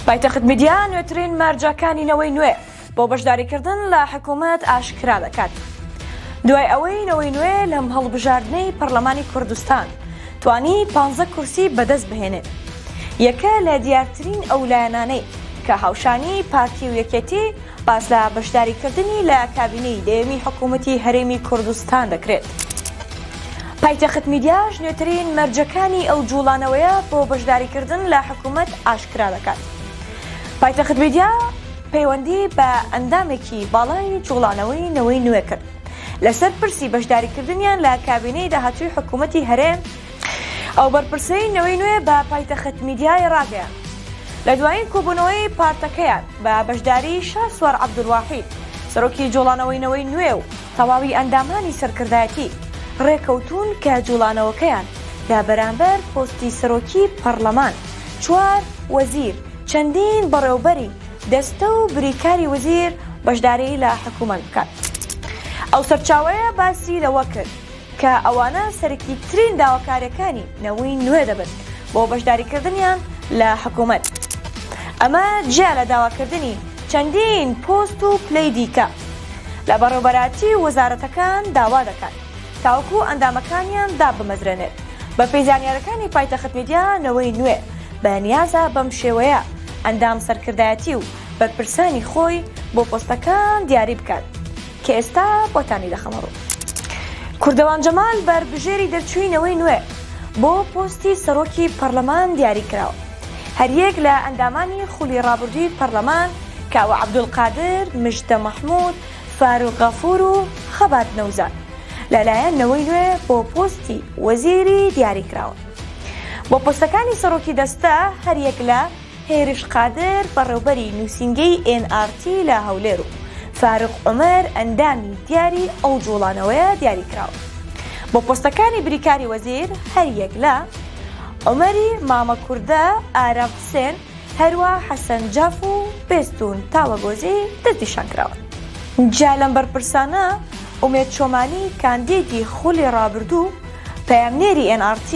پایتەخت میدیا نوێترین مەرجەکانینەوەی نوێ بۆ بەشداریکردن لە حکوومەت ئاشکرا دەکات. دوای ئەوەی نەوەی نوێ لەم هەڵبژاردنەی پەرلەمانی کوردستان توانی 15 کورسی بەدەست بهێنێت. یەکە لە دیارترین ئەو لایەنانەی کە هاوشانی پارتی و یەکێتی باس لە بەشداریکردنی لە کابینەی دەیەمی حکوومەتی هەرێمی کوردستان دەکرێت. پایتەخت میدیاش نوێترین مەرجەکانی ئەو جوڵانەوەیە بۆ بەشداریکردن لە حکوومەت ئاشکرا دەکات. پایتەخت میدیا پەیوەندی بە ئەندامێکی باڵای جوڵانەوەی نەوەی نوێ کرد لەسەر پرسی بەشداریکردنیان لە کابینەی داهاتووی حکوومەتی هەرێم. ئەو بەرپرسەی نەوەی نوێ بە پایتەخت میدیای ڕاگەیان لە دوایین کۆبوونەوەی پارتەکەیان بە بەشداری شاسوار عەبدولواحید سەرۆکی جوڵانەوەی نەوەی نوێ و تەواوی ئەندامانی سەرکردایەتی ڕێکەوتون کە جوڵانەوەکەیان لە بەرامبەر پۆستی سەرۆکی پەرلەمان 4 وەزیر چەندین بەڕێوەبەری دەستە و بریکاری وەزیر بەشداری لە حکوومەت بکات. ئەو سەرچاوەیە باسی لەوە کرد کە ئەوانە سەرەکی ترین داواکاریەکانی نەوەی نوێ دەبن بۆ بەشداریکردنیان لە حکوومەت. ئەمە جیا لە داواکردنی چەندین پۆست و پلەی دیکە لە بەڕێوەبەراتی وەزارەتەکان داوا دەکات تاوەکو ئەندامەکانیان دابمەزرێنێت. بە پێی زانیاریەکانی پایتەخت میدیا نەوەی نوێ بەنیازە بەم شێوەیە ئەندام سەرکردایەتی و بەرپرسانی خۆی بۆ پۆستەکان دیاری بکات کە ئێستا بۆتانی دەخەمەڕوو. کوردەوان جەمال بەربژێری دەرچووینەوەی نوێ بۆ پۆستی سەرۆکی پەرلەمان دیاری کراوە. هەریەک لە ئەندامانی خولی ڕابردووی پەرلەمان کاوە عەبدولقادر، مژدە مەحموود، فاروق غەفور و خەبات نەوزان لەلایەن نەوەی نوێ بۆ پۆستی وەزیری دیاری کراوە. بۆ پۆستەکانی سەرۆکی دەستە هەریەک لە هێرش قادر بەڕێوەبەری نووسینگەی NRT لە هەولێر و فاروق عومەر ئەندامی دیاری ئەو جوڵانەوەیە دیاری کراوە. بۆ پۆستەکانی بریکاری وەزیر هەریەک لە عومەری مامە کوردە، ئارام حوسێن، هەروە حەسەن جاف و بێستون تاوەگۆزی دەستنیشان کراوە. جا لەم بەرپرسانە ئومێد چۆمانی کاندیدی خولی ڕابردوو پەیامنێری NRT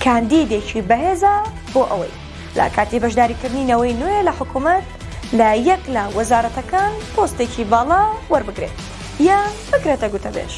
کاندیدێکی بەهێزە بۆ ئەوەی لە کاتی بەشداریکردنینەوەی نوێ لە حکوومەت لە یەک لە وەزارەتەکان پۆستێکی باڵا وەربگرێت یان بکرێتە گوتەبێژ.